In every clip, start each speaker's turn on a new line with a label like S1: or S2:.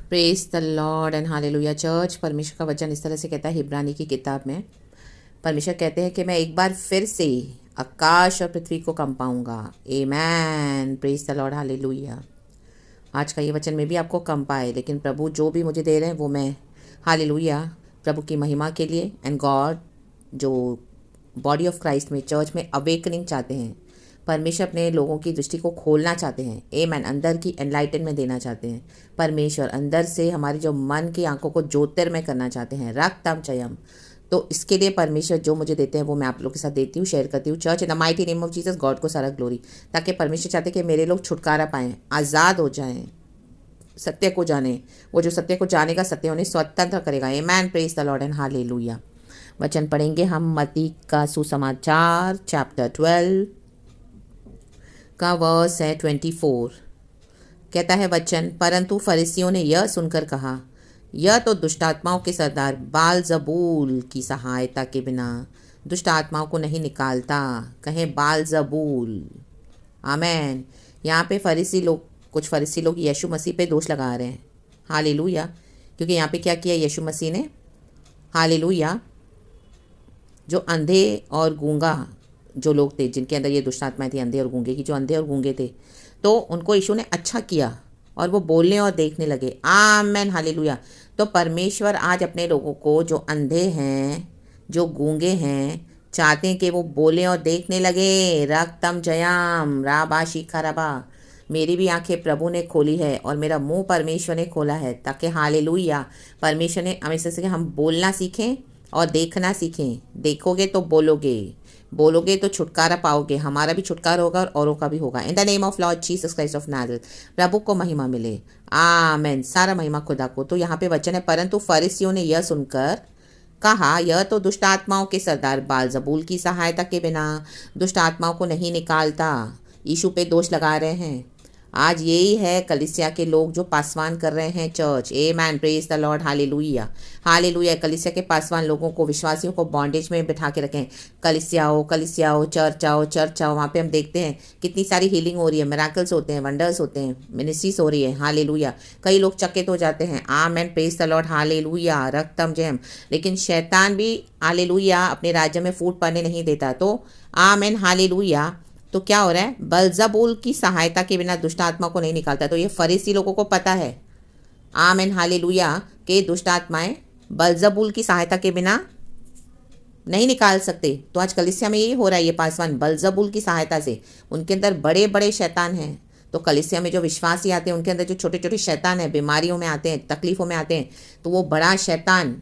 S1: Praise the Lord and hallelujah church. परमेश्वर का वचन इस तरह से कहता है इब्रानी की किताब में। परमेश्वर कहते हैं कि मैं एक बार फिर से आकाश और पृथ्वी को कंपाऊंगा। Amen. Praise the Lord hallelujah. आज का ये वचन में भी आपको कंपाए, लेकिन प्रभु जो भी मुझे दे रहे हैं वो मैं हालेलुया प्रभु की महिमा के लिए एंड गॉड जो बॉडी ऑफ क्राइस्ट में चर्च में अवेकनिंग चाहते हैं। परमेश्वर अपने लोगों की दृष्टि को खोलना चाहते हैं। आमेन। अंदर की एनलाइटनमेंट देना चाहते हैं। परमेश्वर अंदर से हमारी जो मन की आंखों को ज्योतिर्मय करना चाहते हैं। रक्तम चयम। तो इसके लिए परमेश्वर जो मुझे देते हैं वो मैं आप लोगों के साथ देती हूँ, शेयर करती हूँ। Church in the mighty name of Jesus, God को सारा ग्लोरी। ताकि परमेश्वर चाहते कि मेरे लोग छुटकारा पाएँ, आज़ाद हो जाएं, सत्य को जाने। वो जो सत्य को जानेगा सत्य उन्हें स्वतंत्र करेगा। Amen. Praise the Lord and hallelujah. वचन पढ़ेंगे हम मत्ती का सुसमाचार चैप्टर 12 का वर्स है 24। कहता है वचन, परंतु फरीसियों ने यह सुनकर कहा, यह तो दुष्टात्माओं के सरदार बालजबूल की सहायता के बिना दुष्ट आत्माओं को नहीं निकालता। कहें बालजबूल। आमेन। यहाँ पे कुछ फरीसी लोग यीशु मसीह पे दोष लगा रहे हैं। हालेलुया। क्योंकि यहाँ पे क्या किया यीशु मसीह ने? हालेलुया। जो अंधे और गूंगा जो लोग थे, जिनके अंदर ये दुष्ट आत्माएं थी, अंधे और गूंगे की, जो अंधे और गूंगे थे, तो उनको यीशु ने अच्छा किया और वो बोलने और देखने लगे। आमेन। हालेलुया। तो परमेश्वर आज अपने लोगों को जो अंधे हैं, जो गूंगे हैं, चाहते हैं कि वो बोले और देखने लगे। रक्तम जयाम राबा शिखा रबा। मेरी भी आंखें प्रभु ने खोली है और मेरा मुंह परमेश्वर ने खोला है, ताकि हालेलुया परमेश्वर ने हमें से हम बोलना सीखें और देखना सीखें। देखोगे तो बोलोगे, बोलोगे तो छुटकारा पाओगे। हमारा भी छुटकारा होगा और औरों का भी होगा। In the name of Lord Jesus Christ of Nazareth. प्रभु को महिमा मिले। आमेन। सारा महिमा खुदा को। तो यहाँ पे वचन है, परंतु फरीसियों ने यह सुनकर कहा, यह तो दुष्ट आत्माओं के सरदार बालजबूल की सहायता के बिना दुष्ट आत्माओं को नहीं निकालता। यीशु पे दोष लगा रहे हैं। आज यही है कलीसिया के लोग जो पासवान कर रहे हैं church. Amen. Praise the Lord hallelujah. Hallelujah. कलीसिया के पासवान लोगों को, विश्वासियों को बॉन्डेज में बिठा के रखें। कलीसिया हो, चर्च आओ। वहाँ पे हम देखते हैं कितनी सारी हीलिंग हो रही है, मिराकल्स होते हैं, वंडर्स होते हैं, मिनिस्ट्रीज हो रही है। हालेलुया। कई लोग चकित हो जाते हैं। Amen. Praise the Lord hallelujah. रक्तम जयम। लेकिन शैतान भी हालेलुया अपने राज्य में फूट पड़ने नहीं देता। तो आमेन। हालेलुया। तो क्या हो रहा है? बलजबूल की सहायता के बिना दुष्ट आत्मा को नहीं निकालता। तो ये फरीसी लोगों को पता है। आमेन। हालेलुया कि दुष्ट आत्माएं बलजबूल की सहायता के बिना नहीं निकाल सकते। तो आज कलीसिया में यही हो रहा है। ये पासवान बलजबूल की सहायता से, उनके अंदर बड़े बड़े शैतान हैं। तो कलीसिया में जो विश्वासी आते हैं उनके अंदर जो छोटे छोटे शैतान हैं, बीमारियों में आते हैं, तकलीफ़ों में आते हैं, तो वो बड़ा शैतान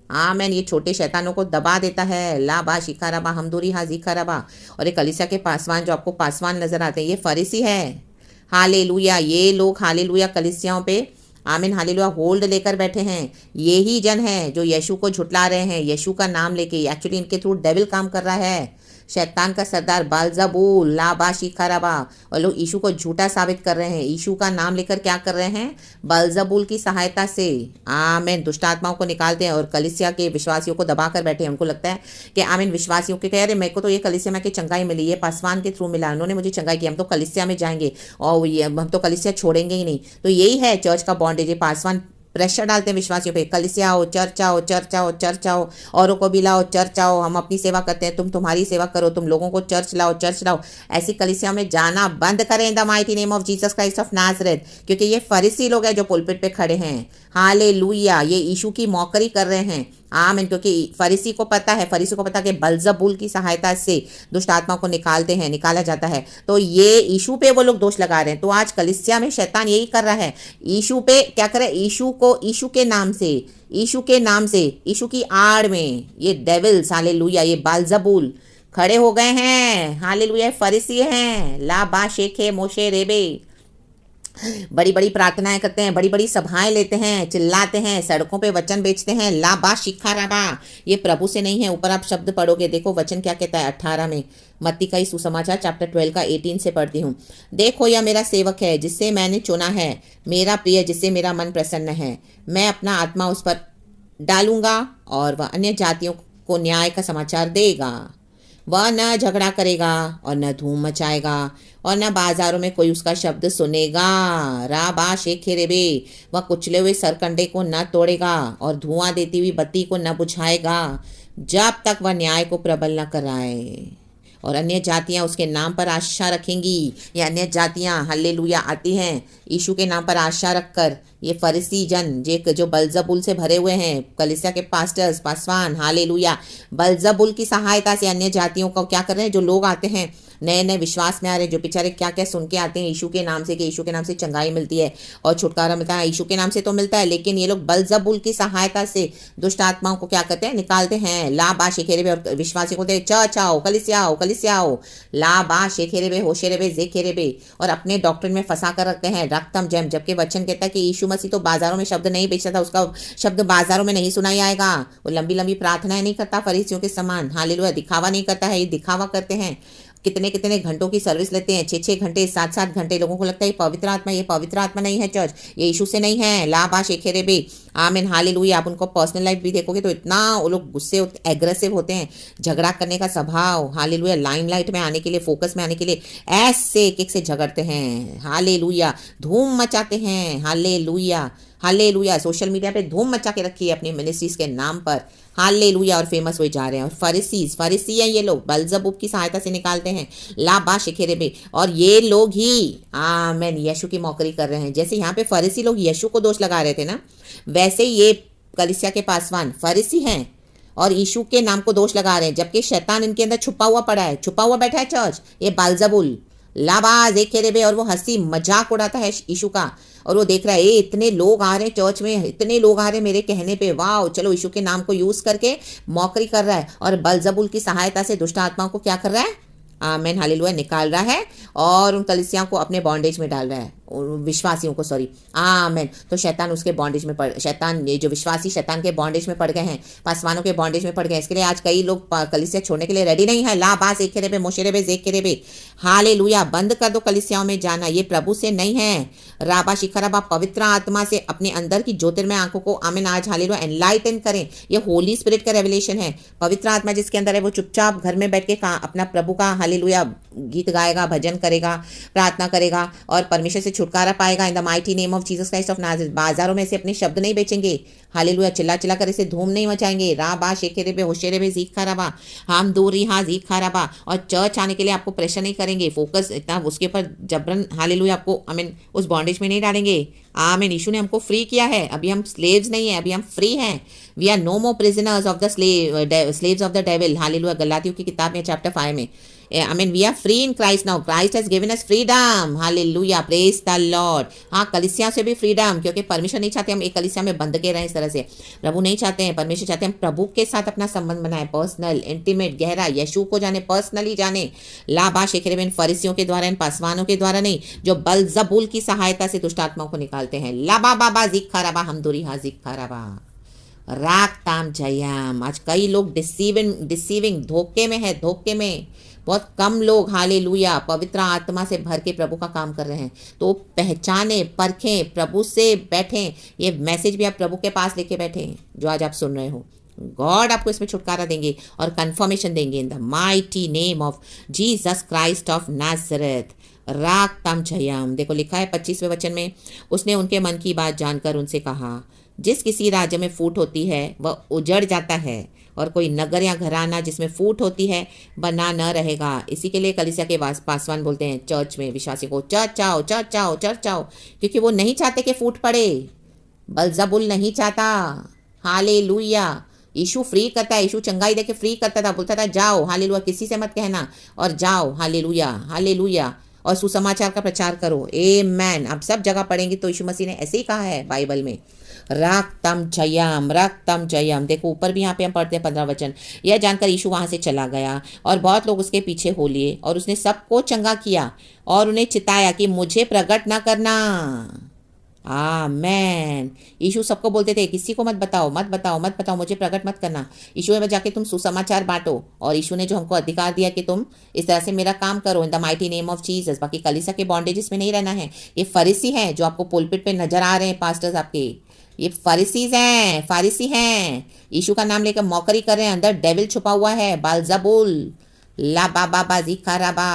S1: आमेन ये छोटे शैतानों को दबा देता है। ला बा शिखा रबा हमदूरी हा जीखा रबा। और ये कलीसिया के पासवान जो आपको पासवान नजर आते हैं, ये फरीसी है। हालेलुया। ये लोग हालेलुया कलीसियाओं पे आमीन हालेलुया होल्ड लेकर बैठे हैं। यही जन है जो यीशु को झुटला रहे हैं, यीशु का नाम लेके। एक्चुअली इनके थ्रू डेविल काम कर रहा है। शैतान का सरदार बालजबूल लाबा शिखा और लोग यीशु को झूठा साबित कर रहे हैं। यीशु का नाम लेकर क्या कर रहे हैं? बालजबूल की सहायता से आमीन दुष्ट आत्माओं को निकालते हैं और कलीसिया के विश्वासियों को दबा कर बैठे हैं। उनको लगता है कि आमीन विश्वासियों के कह रहे मेरे को तो ये कलीसिया में की चंगाई मिली, ये पासवान के थ्रू मिला, उन्होंने मुझे चंगाई की, हम तो कलीसिया में जाएंगे और ये हम तो कलीसिया छोड़ेंगे ही नहीं। तो यही है चर्च का बॉन्डेज। ये पासवान प्रेशर डालते हैं विश्वासियों पे। कलीसिया आओ, चर्च आओ, औरों को भी लाओ, चर्च आओ, हम अपनी सेवा करते हैं, तुम तुम्हारी सेवा करो, तुम लोगों को चर्च लाओ। ऐसी कलीसिया में जाना बंद करें in the mighty name of Jesus Christ of Nazareth. क्योंकि ये फरीसी लोग हैं जो पुलपिट पे खड़े हैं। हालेलुया। ये यीशु की मौकरी कर रहे हैं। आमीन। क्योंकि फरीसी को पता है कि बलजबूल की सहायता से दुष्ट आत्मा को निकाला जाता है। तो ये यीशु पे वो लोग दोष लगा रहे हैं। तो आज कलीसिया में शैतान यही कर रहा है। यीशु पे क्या करे? यीशु के नाम से, यीशु की आड़ में ये डेविल्स हालेलुया, ये बालजबूल खड़े हो गए हैं। हालेलुया। फरीसी हैं। ला बा शेखे मोशे रेबे। बड़ी बड़ी प्रार्थनाएं करते हैं, बड़ी बड़ी सभाएं लेते हैं, चिल्लाते हैं, सड़कों पे वचन बेचते हैं। ला बा शिखा रबा। ये प्रभु से नहीं है। ऊपर आप शब्द पढ़ोगे, देखो वचन क्या कहता है 18 में। मत्ती का ही सुसमाचार चैप्टर 12 का 18 से पढ़ती हूँ। देखो यह मेरा सेवक है जिससे मैंने चुना है, मेरा प्रिय जिससे मेरा मन प्रसन्न है। मैं अपना आत्मा उस पर डालूंगा और वह अन्य जातियों को न्याय का समाचार देगा। वह न झगड़ा करेगा और न धूम मचाएगा और न बाजारों में कोई उसका शब्द सुनेगा। राबा शेखे रेबे, वह कुचले हुए सरकंडे को न तोड़ेगा और धुआं देती हुई बत्ती को न बुझाएगा, जब तक वह न्याय को प्रबल न कराए। और अन्य जातियां उसके नाम पर आशा रखेंगी। ये अन्य जातियां हल्लेलुया आती हैं यीशु के नाम पर आशा रखकर। ये फरीसी जन जो बलजबुल से भरे हुए हैं, कलीसिया के पास्टर्स पासवान, हालेलुया, बलजबुल की सहायता से अन्य जातियों को क्या कर रहे हैं, जो लोग आते हैं नए नए विश्वास में आ रहे हैं, जो बेचारे क्या क्या सुन के आते हैं यीशु के नाम से कि यीशु के नाम से चंगाई मिलती है और छुटकारा मिलता है। यीशु के नाम से तो मिलता है, लेकिन ये लोग बलजबुल की सहायता से दुष्ट आत्माओं को क्या करते हैं, निकालते हैं। ला बा शेखेरे और विश्वासी को चाओ कलिसिया आओ, ला बा शेखेरे होशेरे बे जेखेरे बे, और अपने डॉक्ट्रिन में फंसा कर रखते हैं रक्तम जैम, जबकि वचन कहता है कि यीशु मसीह तो बाजारों में शब्द नहीं बेचता था, उसका शब्द बाजारों में नहीं सुनाई आएगा। वो लंबी लंबी प्रार्थनाएं नहीं करता फरीसियों के समान, हालेलुया, दिखावा नहीं करता है। ये दिखावा करते हैं, कितने कितने घंटों की सर्विस लेते हैं, 6-6 घंटे 7-7 घंटे। लोगों को लगता है ये पवित्र आत्मा नहीं है चर्च, ये यीशु से नहीं है। ला बा शेखेरे बे, आमीन, हालेलुया। आप उनको पर्सनल लाइफ भी देखोगे तो इतना वो लोग गुस्से एग्रेसिव होते हैं, झगड़ा करने का स्वभाव, हालेलुया, लाइमलाइट में आने के लिए, फोकस में आने के लिए ऐसे एक से झगड़ते हैं, हालेलुया, धूम मचाते हैं, हालेलुया हालेलुया। सोशल मीडिया पे धूम मचा के रखी है अपनी मिनिस्ट्रीज के नाम पर, हालेलुया, और फेमस हुए जा रहे हैं। और फरीसी हैं ये लोग, बलजबूब की सहायता से निकालते हैं, ला बा शिखेरे बे, और ये लोग ही आमीन यीशु की मौकरी कर रहे हैं। जैसे यहाँ पे फरीसी लोग यीशु को दोष लगा रहे थे ना, वैसे ये कलीसिया के पासवान फरीसी हैं और यीशु के नाम को दोष लगा रहे हैं, जबकि शैतान इनके अंदर छुपा हुआ पड़ा है, छुपा हुआ बैठा है चर्च, ये बालजबुल लाबाज एक खेरे बे, और वो हंसी मजाक उड़ाता है यीशु का, और वो देख रहा है ये इतने लोग आ रहे हैं चर्च में, इतने लोग आ रहे हैं मेरे कहने पे, वाह चलो यीशु के नाम को यूज करके मौकरी कर रहा है, और बलजबुल की सहायता से दुष्ट आत्माओं को क्या कर रहा है, आमीन हालेलुया, निकाल रहा है और उन कलीसियाओं को अपने बॉन्डेज में डाल रहा है, विश्वासियों को, सॉरी, आमीन। तो शैतान उसके बॉन्डेज में शैतान, ये जो विश्वासी शैतान के बॉन्डेज में पड़ गए हैं, पासवानों के बॉन्डेज में पड़ गए। इसके लिए आज कई लोग कलीसिया छोड़ने के लिए रेडी नहीं है। ला बास एक खेरे बे मोशेरे बे जेक खेरे बे, हालेलुया, बंद कर दो कलीसियाओं में जाना, ये प्रभु से नहीं है। राबा शिखराबा, पवित्र आत्मा से अपने अंदर की ज्योतिर्मय आंखों को आमीन आज हालेलुया एनलाइटन करें। ये होली स्पिरिट का रेवलेशन है। पवित्र आत्मा जिसके अंदर है वो चुपचाप घर में बैठ के अपना प्रभु का हालेलुया गीत गाएगा, भजन करेगा, प्रार्थना करेगा और परमेश्वर से छुटकारा पाएगा इन the mighty name of Jesus Christ of Nazareth. बाजारों में से अपने शब्द नहीं बेचेंगे, हालेलुया, चिल्ला चिल्ला कर इसे धूम नहीं मचाएंगे। राबा शेखेरे बे होशेरे बे जीख खराबा, हम दूरी हाँ जीख खराबा। और चर्च आने के लिए आपको प्रेशर नहीं करेंगे, फोकस इतना उसके ऊपर जबरन हालेलुया आपको आमीन उस बॉन्डेज में नहीं डालेंगे। आमीन, यीशु ने हमको फ्री किया है, अभी हम स्लेव्स नहीं है, अभी हम फ्री हैं। We are no more prisoners of the slaves of the devil, hallelujah, गलातियों की किताब में चैप्टर 5 में। I mean, we are free in Christ now. Christ has given us freedom. Hallelujah. Praise the Lord. हाँ, कलीसिया से भी फ्रीडम, क्योंकि परमेश्वर नहीं चाहते हम एक कलीसिया में बंद के रहें इस तरह से। प्रभु नहीं चाहते हैं, परमेश्वर चाहते हैं हम प्रभु के साथ अपना संबंध बनाए, पर्सनल, इंटीमेट, गहरा, यीशु को जाने, पर्सनली जाने। लाबा शेखरे इन फरीसियों के द्वारा, इन पासवानों के द्वारा नहीं, जो बलजबूल की सहायता से दुष्ट आत्माओं को निकालते हैं। लाबा बाबा जिक खराबा, हम दूरी हा जिक खराबा, राग ताम जयाम। आज कई लोग डिसीविंग धोखे में है, धोखे में बहुत कम लोग हालेलुया पवित्र आत्मा से भर के प्रभु का काम कर रहे हैं। तो पहचाने, परखें, प्रभु से बैठें। ये मैसेज भी आप प्रभु के पास लेके बैठें जो आज आप सुन रहे हो। गॉड आपको इसमें छुटकारा देंगे और कंफर्मेशन देंगे इन the mighty name of Jesus Christ of Nazareth. राग ताम जयाम। देखो लिखा है 25वें वचन में, उसने उनके मन की बात जानकर उनसे कहा, जिस किसी राज्य में फूट होती है वह उजड़ जाता है, और कोई नगर या घराना जिसमें फूट होती है बना न रहेगा। इसी के लिए कलीसिया के पासवान बोलते हैं चर्च में विश्वासी को, चर्च आओ, चर्च आओ, चर्च आओ, क्योंकि वो नहीं चाहते कि फूट पड़े। बलजबुल नहीं चाहता। हालेलुया। यीशु फ्री करता है, यीशु चंगाई देके फ्री करता था, बोलता था जाओ, हालेलुया, किसी से मत कहना और जाओ, हालेलुया हालेलुया, और सुसमाचार का प्रचार करो। आमेन। आप सब जगह पढ़ेंगे तो यीशु मसीह ने ऐसे ही कहा है बाइबल में, रक्तम जयम। देखो ऊपर भी यहाँ पे हम पढ़ते हैं 15 वचन। यह जानकर यीशु वहाँ से चला गया और बहुत लोग उसके पीछे हो लिए, और उसने सबको चंगा किया और उन्हें चिताया कि मुझे प्रकट ना करना। आमेन। यीशु सबको बोलते थे किसी को मत बताओ, मत बताओ, मत बताओ, मुझे प्रकट मत करना। यीशु में जाके तुम सुसमाचार बांटो, और यीशु ने जो हमको अधिकार दिया कि तुम इस तरह से मेरा काम करो इन the mighty name of Jesus. बाकी कलीसिया के बॉन्डेजेस में नहीं रहना है। ये फरीसी हैं जो आपको पुलपिट पे नजर आ रहे हैं, पास्टर्स आपके, ये फारिसी हैं, यीशु का नाम लेकर मौकरी कर रहे हैं, अंदर डेविल छुपा हुआ है, बालजबुल। ला बाबा बाजी खराबा।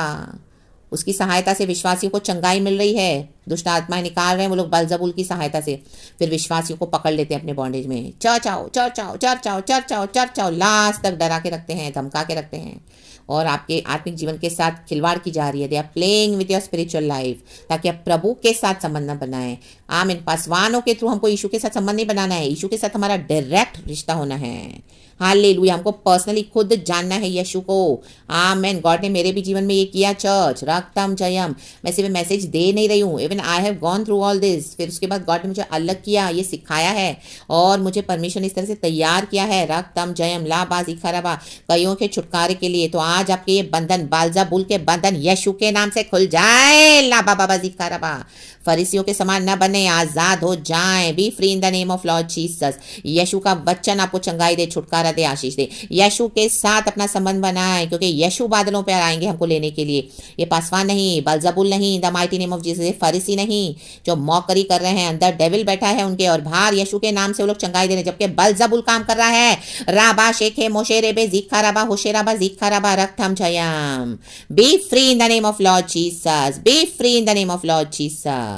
S1: उसकी सहायता से विश्वासियों को चंगाई मिल रही है। दुष्ट आत्माएं निकाल रहे हैं वो लोग बलजबूल की सहायता से। फिर विश्वासियों को पकड़ लेते हैं अपने बॉन्डेज में। चर्च आओ, चर्च आओ, चर्च आओ, चर्च आओ, चर्च आओ, लास्ट तक डरा के रखते हैं, धमका के रखते हैं और आपके आत्मिक जीवन के साथ खिलवाड़ की जा रही है। They are playing with your spiritual life, ताकि आप प्रभु के साथ संबंध न बनाएं। आमीन। पासवानों के थ्रू हमको यीशु के साथ संबंध नहीं बनाना है, यीशु के साथ हमारा डायरेक्ट रिश्ता होना है। हालेलुया। हमको पर्सनली खुद जानना है यीशु को। आमेन। गॉड ने मेरे भी जीवन में ये किया चर्च। रक्तम जयम। मैं सिर्फ मैसेज दे नहीं रही हूँ, even I have gone through all this. फिर उसके बाद गॉड ने मुझे अलग किया, ये सिखाया है और मुझे परमिशन इस तरह से तैयार किया है। रक्तम जयम ला बाजी खराबा, कईयों के छुटकारे के लिए। तो आज आपके ये बंधन, बालजाबुल के बंधन यीशु के नाम से खुल जाए। ला बाबा बाजी खराबा। फरीसियों के समान न बने, आजाद हो जाएं। Be free in the name of Lord Jesus. यीशु का वचन आपको चंगाई दे, छुटकारा दे, आशीष दे। यीशु के साथ अपना संबंध बनाएं, क्योंकि यीशु बादलों पर आएंगे हमको लेने के लिए। ये पासवान नहीं, बलजबुल नहीं, the mighty name of Jesus. फरीसी नहीं जो मौकरी कर रहे हैं, अंदर डेविल बैठा है उनके और बाहर यीशु के नाम से वो लोग चंगाई दे रहे हैं, जबकि बलजबुल काम कर रहा है। राबा शेखे मोशेरे बे जीखा राबा होशेराबा जीखा राबा रक्तम जयम। Be free in the name of Lord Jesus. Be free in the name of Lord Jesus.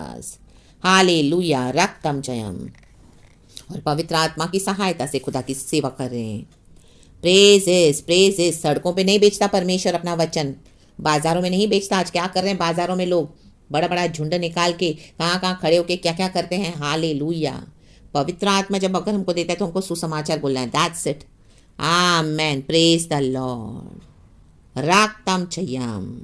S1: Hallelujah. रक्तम जयम। और पवित्र आत्मा की सहायता से खुदा की सेवा कर रहे हैं। प्रेजेस। सड़कों पे नहीं बेचता परमेश्वर अपना वचन, बाजारों में नहीं बेचता। आज क्या कर रहे हैं बाजारों में लोग, बड़ा बड़ा झुंड निकाल के कहाँ कहाँ खड़े होके क्या क्या करते हैं। हालेलुया। पवित्र आत्मा जब अगर हमको देता है तो हमको सुसमाचार बोलना है। That's it. Amen. Praise the Lord. रक्तम जयम।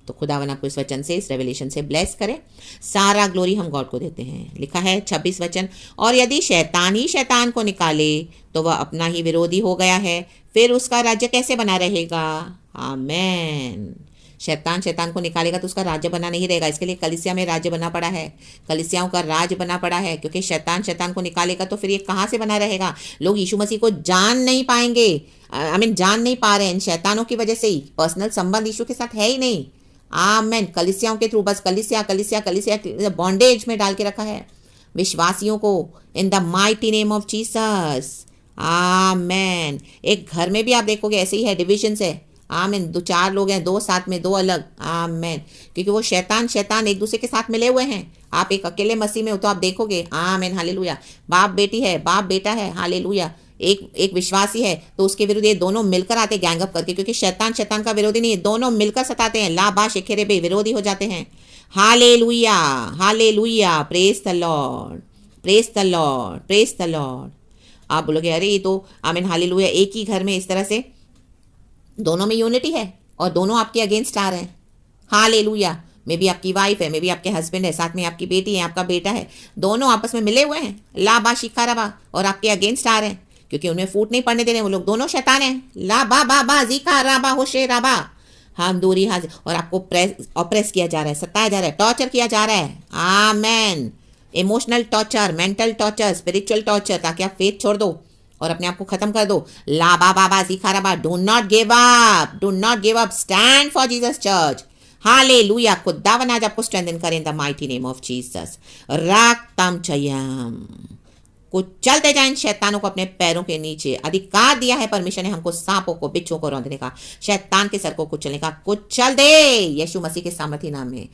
S1: तो खुदावन आपको इस वचन से, इस रेवलेशन से ब्लेस करे। सारा ग्लोरी हम गॉड को देते हैं। लिखा है 26 वचन, और यदि शैतान ही शैतान को निकाले तो वह अपना ही विरोधी हो गया है, फिर उसका राज्य कैसे बना रहेगा। आमेन। शैतान को निकालेगा तो उसका राज्य बना नहीं रहेगा। इसके लिए कलीसिया में राज्य बना पड़ा है, कलीसियाओं का राज बना पड़ा है, क्योंकि शैतान को निकालेगा तो फिर ये कहाँ से बना रहेगा। लोग यीशु मसीह को जान नहीं पाएंगे। जान नहीं पा रहे हैं इन शैतानों की वजह से ही। पर्सनल संबंध यीशु के साथ है ही नहीं। आमेन। कलीसियाओं के थ्रू बस कलीसिया बॉन्डेज में डाल के रखा है विश्वासियों को। In the mighty name of Jesus. Amen. एक घर में भी आप देखोगे ऐसे ही है, डिविजन है। आमेन। 2-4 लोग हैं, 2 साथ में, 2 अलग। आमेन। क्योंकि वो शैतान एक दूसरे के साथ मिले हुए हैं। आप एक अकेले मसीह में हो तो आप देखोगे। आमेन। हालेलुया। बाप बेटी है, बाप बेटा है। हालेलुया। एक विश्वासी है तो उसके विरुद्ध ये दोनों मिलकर आते गैंगअप करके, क्योंकि शैतान का विरोधी नहीं है, दोनों मिलकर सताते हैं। ला बा शेखेरे बे, विरोधी हो जाते हैं। Hallelujah. Hallelujah. Praise the Lord. Praise the Lord. Praise the Lord. आप बोलोगे अरे ये तो आमीन हालेलुया, एक ही घर में इस तरह से दोनों में यूनिटी है और दोनों आपके अगेंस्ट आ रहे हैं। हालेलुया। मे बी आपकी वाइफ है, मे बी आपके हस्बैंड है, साथ में आपकी बेटी है, आपका बेटा है, दोनों आपस में मिले हुए हैं। ला बा शिखा रबा, और आपके अगेंस्ट आ रहे हैं, क्योंकि उन्हें फूट नहीं पड़ने दे रहे। वो लोग दोनों शैतान हैं। ला बा बा बा जीका राबा होशे राबा। हम दूरी हाजिर, और आपको ऑप्रेस किया जा रहा है, सताया जा रहा है, टॉर्चर किया जा रहा है। Amen. Emotional torture, mental torture, spiritual torture, ताकि आप फेथ छोड़ दो और अपने आप को खत्म कर दो। ला बा बा बा जीका राबा। Do not give up. Do not give up. Stand for Jesus church. Hallelujah. खुदावन आज आपको स्ट्रेंथन करें in the mighty name of Jesus. रक्तम जयम। को चलते जाएं शैतानों को अपने पैरों के नीचे। अधिकार दिया है परमेश्वर ने हमको सांपों को, बिच्छुओं को रौंदने का, शैतान के सर को कुचलने का। कुचल दे यीशु मसीह के सामर्थी नाम में।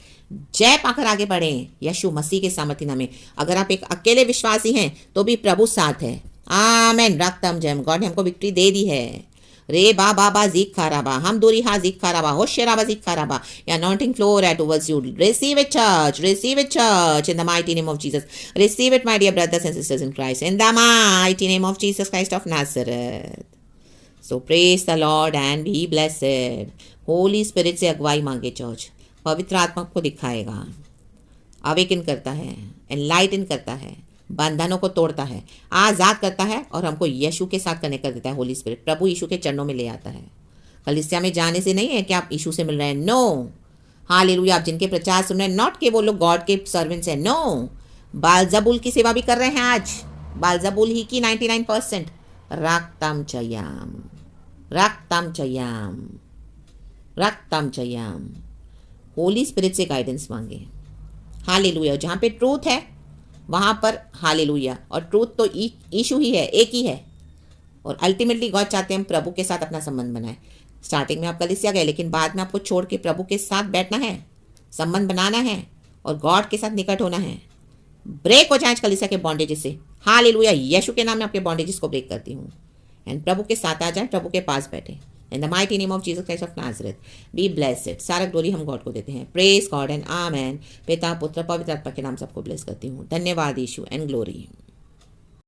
S1: जय पाकर आगे बढ़े यीशु मसीह के सामर्थी नाम में। अगर आप एक अकेले विश्वासी हैं तो भी प्रभु साथ है। आमेन। रक्तम जयम। गॉड ने हमको विक्ट्री दे दी है। रे बा बाबा जीक खाराबा, हम दूरी हा जीक खाराबा, होशराबा जीक खाराबा। Anointing flow right towards you. Receive it, church. Receive it, church. In the mighty name of Jesus. Receive it, my dear brothers and sisters in Christ. In the mighty name of Jesus Christ of Nazareth. So praise the Lord and be blessed. Holy Spirit से अगुवाई मांगे church. पवित्र आत्मा को दिखाएगा, awaken करता है, enlighten करता है, बंधनों को तोड़ता है, आज़ाद करता है और हमको यीशु के साथ कनेक्ट कर देता है। होली स्पिरिट प्रभु यीशु के चरणों में ले आता है। कलीसिया में जाने से नहीं है कि आप यीशु से मिल रहे हैं। नो। हालेलुया। आप जिनके प्रचार सुन रहे हैं, नॉट कि वो लोग गॉड के सर्वेंट्स हैं। नो। बालजबूल की सेवा भी कर रहे हैं आज। बालजबूल ही की 99%। रक्तम चयाम। रक्तम चयाम। रक्तम चयाम। होली स्पिरिट से गाइडेंस मांगे। हालेलुया। जहाँ पे ट्रूथ है वहाँ पर हालेलुया। और ट्रूथ तो यीशु ही है, एक ही है। और अल्टीमेटली गॉड चाहते हैं हम प्रभु के साथ अपना संबंध बनाएं। स्टार्टिंग में आप कलीसिया गए, लेकिन बाद में आपको छोड़ के प्रभु के साथ बैठना है, संबंध बनाना है और गॉड के साथ निकट होना है। ब्रेक हो जाए कलीसिया के बॉन्डेजेस से। हालेलुया, यीशु के नाम में आपके बॉन्डेजेस को ब्रेक करती हूँ। एंड प्रभु के साथ आ जाए, प्रभु के पास बैठे। इन the mighty name of Jesus Christ of Nazareth, be blessed. सारा ग्लोरी हम गॉड को देते हैं। प्रेज गॉड एंड आमेन। पिता पुत्र पवित्र आत्मा के नाम सबको ब्लेस करती हूँ। धन्यवाद यीशु एंड ग्लोरी।